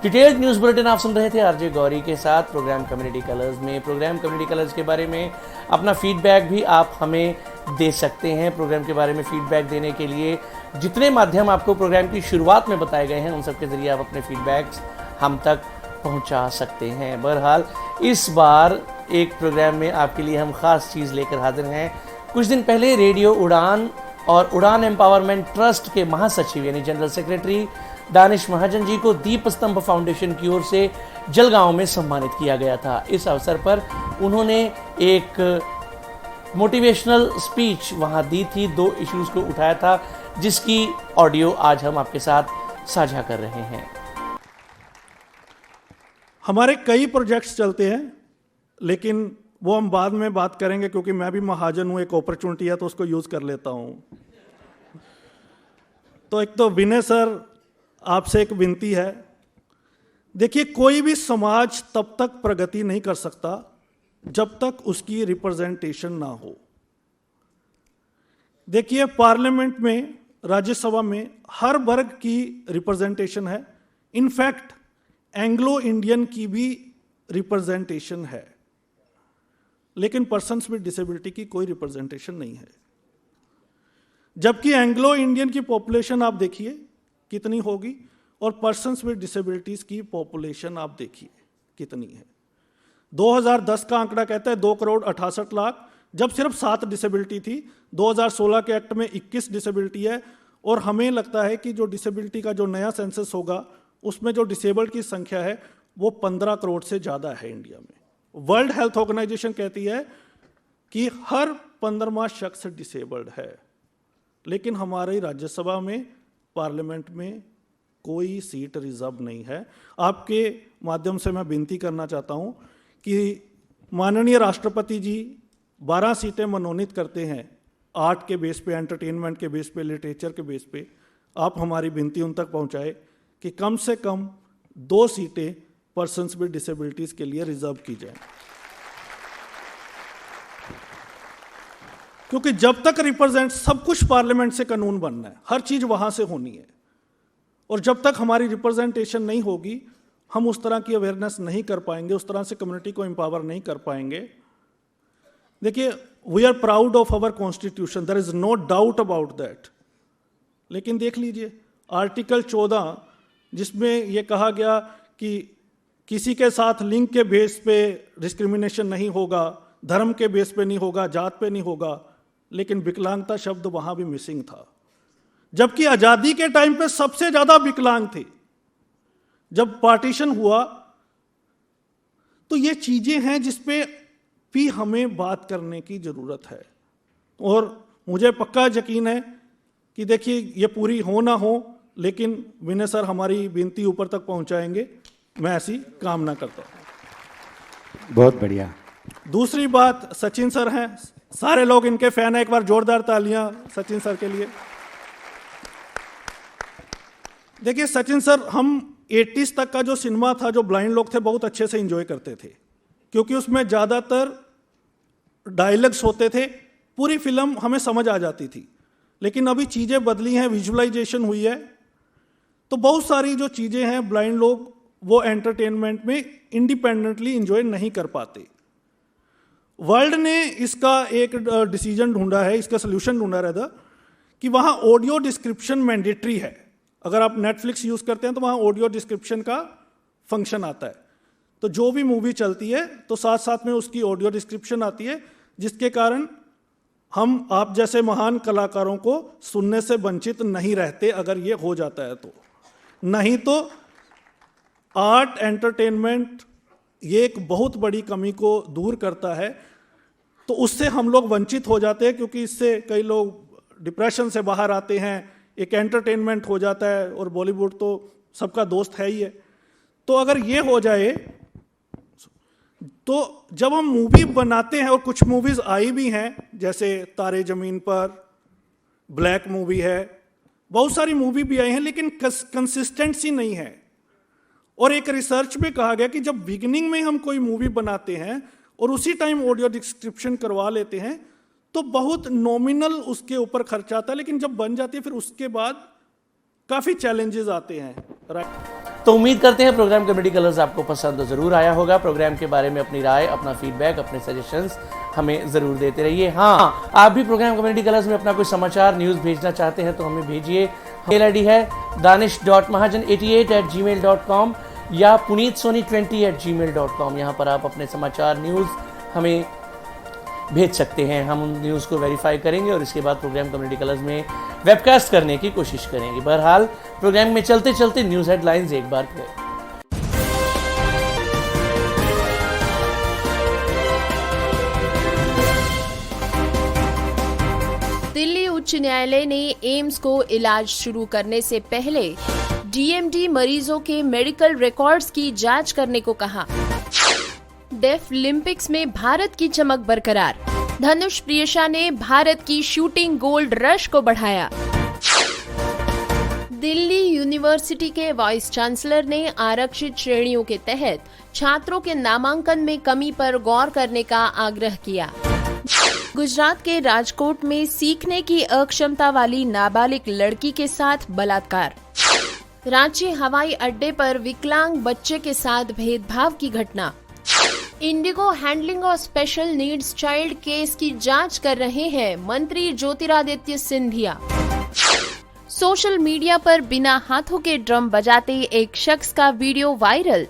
डिटेल्ड न्यूज बुलेटिन आप सुन रहे थे आरजे गौरी के साथ प्रोग्राम कम्युनिटी कलर्स में। प्रोग्राम कम्युनिटी कलर्स के बारे में अपना फीडबैक भी आप हमें दे सकते हैं। प्रोग्राम के बारे में फीडबैक देने के लिए जितने माध्यम आपको प्रोग्राम की शुरुआत में बताए गए हैं, उन सब के जरिए आप अपने फीडबैक्स हम तक पहुंचा सकते हैं। बहरहाल इस बार एक प्रोग्राम में आपके लिए हम खास चीज़ लेकर हाजिर हैं। कुछ दिन पहले रेडियो उड़ान और उड़ान एम्पावरमेंट ट्रस्ट के महासचिव यानी जनरल सेक्रेटरी दानिश महाजन जी को दीप स्तंभ फाउंडेशन की ओर से जलगांव में सम्मानित किया गया था। इस अवसर पर उन्होंने एक मोटिवेशनल स्पीच वहां दी थी, 2 इश्यूज को उठाया था, जिसकी ऑडियो आज हम आपके साथ साझा कर रहे हैं। हमारे कई प्रोजेक्ट्स चलते हैं, लेकिन वो हम बाद में बात करेंगे, क्योंकि मैं भी महाजन हूं, एक अपॉर्चुनिटी है तो उसको यूज कर लेता हूं। तो एक तो विनय सर, आपसे एक विनती है, देखिए कोई भी समाज तब तक प्रगति नहीं कर सकता जब तक उसकी रिप्रेजेंटेशन ना हो। देखिए पार्लियामेंट में, राज्यसभा में हर वर्ग की रिप्रेजेंटेशन है, इनफैक्ट एंग्लो इंडियन की भी रिप्रेजेंटेशन है, लेकिन पर्सन्स विद डिसेबिलिटी की कोई रिप्रेजेंटेशन नहीं है। जबकि एंग्लो इंडियन की पॉपुलेशन आप देखिए कितनी होगी, और पर्सन्स विद डिसेबिलिटीज की पॉपुलेशन आप देखिए कितनी है। 2010 का आंकड़ा कहता है 2,68,00,000, जब सिर्फ 7 डिसेबिलिटी थी। 2016 के एक्ट में 21 डिसेबिलिटी है, और हमें लगता है कि जो डिसेबिलिटी का जो नया सेंसस होगा उसमें जो डिसेबल्ड की संख्या है वो 15 करोड़ से ज़्यादा है इंडिया में। वर्ल्ड हेल्थ ऑर्गेनाइजेशन कहती है कि हर 15वां शख्स डिसेबल्ड है, लेकिन हमारी राज्यसभा में, पार्लियामेंट में कोई सीट रिजर्व नहीं है। आपके माध्यम से मैं विनती करना चाहता हूं कि माननीय राष्ट्रपति जी 12 सीटें मनोनीत करते हैं, आर्ट के बेस पे, एंटरटेनमेंट के बेस पे, लिटरेचर के बेस पे। आप हमारी विनती उन तक पहुंचाए कि कम से कम 2 सीटें पर्सन्स विद डिसेबिलिटीज के लिए रिजर्व की जाए, क्योंकि जब तक रिप्रेजेंट, सब कुछ पार्लियामेंट से कानून बनना है, हर चीज वहां से होनी है, और जब तक हमारी रिप्रेजेंटेशन नहीं होगी हम उस तरह की अवेयरनेस नहीं कर पाएंगे, उस तरह से कम्युनिटी को एम्पावर नहीं कर पाएंगे। देखिए, we are proud of our constitution, there is no doubt about that, लेकिन देख लीजिए आर्टिकल 14 जिसमें यह कहा गया कि किसी के साथ लिंग के बेस पे डिस्क्रिमिनेशन नहीं होगा, धर्म के बेस पे नहीं होगा, जात पे नहीं होगा, लेकिन विकलांगता शब्द वहां भी मिसिंग था, जबकि आजादी के टाइम पे सबसे ज्यादा विकलांग थे। जब पार्टीशन हुआ तो ये चीजें हैं जिसपे भी हमें बात करने की जरूरत है, और मुझे पक्का यकीन है कि देखिए ये पूरी हो ना हो, लेकिन विनय सर हमारी विनती ऊपर तक पहुंचाएंगे, मैं ऐसी कामना करता हूं। बहुत बढ़िया। दूसरी बात, सचिन सर हैं, सारे लोग इनके फैन हैं, एक बार जोरदार तालियां सचिन सर के लिए। देखिए सचिन सर, हम 80s तक का जो सिनेमा था, जो ब्लाइंड लोग थे बहुत अच्छे से एंजॉय करते थे, क्योंकि उसमें ज़्यादातर डायलॉग्स होते थे, पूरी फिल्म हमें समझ आ जाती थी। लेकिन अभी चीज़ें बदली हैं, विजुअलाइजेशन हुई है, तो बहुत सारी जो चीज़ें हैं ब्लाइंड लोग वो एंटरटेनमेंट में इंडिपेंडेंटली एंजॉय नहीं कर पाते। वर्ल्ड ने इसका एक डिसीजन ढूंढा है, इसका सोल्यूशन ढूंढा रहता कि वहाँ ऑडियो डिस्क्रिप्शन मैंडेटरी है। अगर आप नेटफ्लिक्स यूज़ करते हैं तो वहाँ ऑडियो डिस्क्रिप्शन का फंक्शन आता है, तो जो भी मूवी चलती है तो साथ साथ में उसकी ऑडियो डिस्क्रिप्शन आती है, जिसके कारण हम आप जैसे महान कलाकारों को सुनने से वंचित नहीं रहते, अगर ये हो जाता है तो। नहीं तो आर्ट एंटरटेनमेंट ये एक बहुत बड़ी कमी को दूर करता है, तो उससे हम लोग वंचित हो जाते हैं, क्योंकि इससे कई लोग डिप्रेशन से बाहर आते हैं, एक एंटरटेनमेंट हो जाता है, और बॉलीवुड तो सबका दोस्त है ही है। तो अगर ये हो जाए तो जब हम मूवी बनाते हैं, और कुछ मूवीज आई भी हैं जैसे तारे जमीन पर, ब्लैक मूवी है, बहुत सारी मूवी भी आई हैं, लेकिन कंसिस्टेंसी नहीं है। और एक रिसर्च में कहा गया कि जब बिगिनिंग में हम कोई मूवी बनाते हैं और उसी टाइम ऑडियो डिस्क्रिप्शन करवा लेते हैं तो बहुत नॉमिनल उसके ऊपर खर्चा आता है, लेकिन जब बन जाती है फिर उसके बाद काफ़ी चैलेंजेस आते हैं। तो उम्मीद करते हैं प्रोग्राम कम्युनिटी कलर्स आपको पसंद जरूर आया होगा। प्रोग्राम के बारे में अपनी राय, अपना फीडबैक, अपने सजेशंस हमें जरूर देते रहिए। हाँ, आप भी प्रोग्राम कम्युनिटी कलर्स में अपना कोई समाचार, न्यूज़ भेजना चाहते हैं तो हमें भेजिए। मेल आईडी है danish.mahajan88@gmail.com या puneetsoni20@gmail.com। यहाँ पर आप अपने समाचार, न्यूज़ हमें भेज सकते हैं। हम उन न्यूज़ को वेरीफाई करेंगे और इसके बाद प्रोग्राम कम्युनिटी कलर्स में वेबकास्ट करने की कोशिश करेंगे। बहरहाल प्रोग्राम में चलते चलते न्यूज़ हेडलाइंस एक बार फिर। दिल्ली उच्च न्यायालय ने एम्स को इलाज शुरू करने से पहले डीएमडी मरीजों के मेडिकल रिकॉर्ड्स की जांच करने को कहा। डेफ ओलंपिक्स में भारत की चमक बरकरार, धनुष प्रियशा ने भारत की शूटिंग गोल्ड रश को बढ़ाया। दिल्ली यूनिवर्सिटी के वाइस चांसलर ने आरक्षित श्रेणियों के तहत छात्रों के नामांकन में कमी पर गौर करने का आग्रह किया। गुजरात के राजकोट में सीखने की अक्षमता वाली नाबालिग लड़की के साथ बलात्कार। रांची हवाई अड्डे पर विकलांग बच्चे के साथ भेदभाव की घटना। Indigo handling of special needs child case की जांच कर रहे हैं मंत्री ज्योतिरादित्य सिंधिया। सोशल मीडिया पर बिना हाथों के ड्रम बजाते एक शख्स का वीडियो वायरल।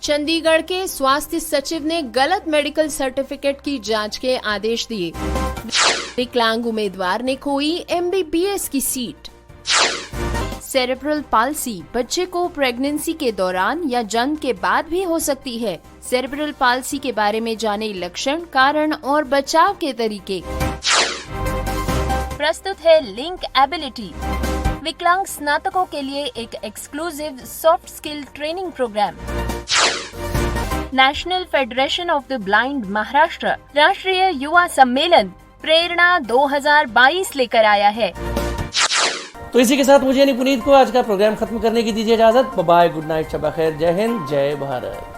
चंडीगढ़ के स्वास्थ्य सचिव ने गलत मेडिकल सर्टिफिकेट की जांच के आदेश दिए। विकलांग उम्मीदवार ने खोई एमबीबीएस की सीट। सेरेब्रल पाल्सी बच्चे को प्रेगनेंसी के दौरान या जन्म के बाद भी हो सकती है। सेरेब्रल पाल्सी के बारे में जाने लक्षण, कारण और बचाव के तरीके। प्रस्तुत है लिंक एबिलिटी, विकलांग स्नातकों के लिए एक exclusive soft skill training programme. National Federation of the Blind Maharashtra राष्ट्रीय युवा सम्मेलन प्रेरणा 2022 लेकर आया है। तो इसी के साथ मुझे यानी पुनीत को आज का प्रोग्राम खत्म करने की दीजिए इजाजत। बाय, गुड नाइट, शब खैर, जय हिंद, जय भारत।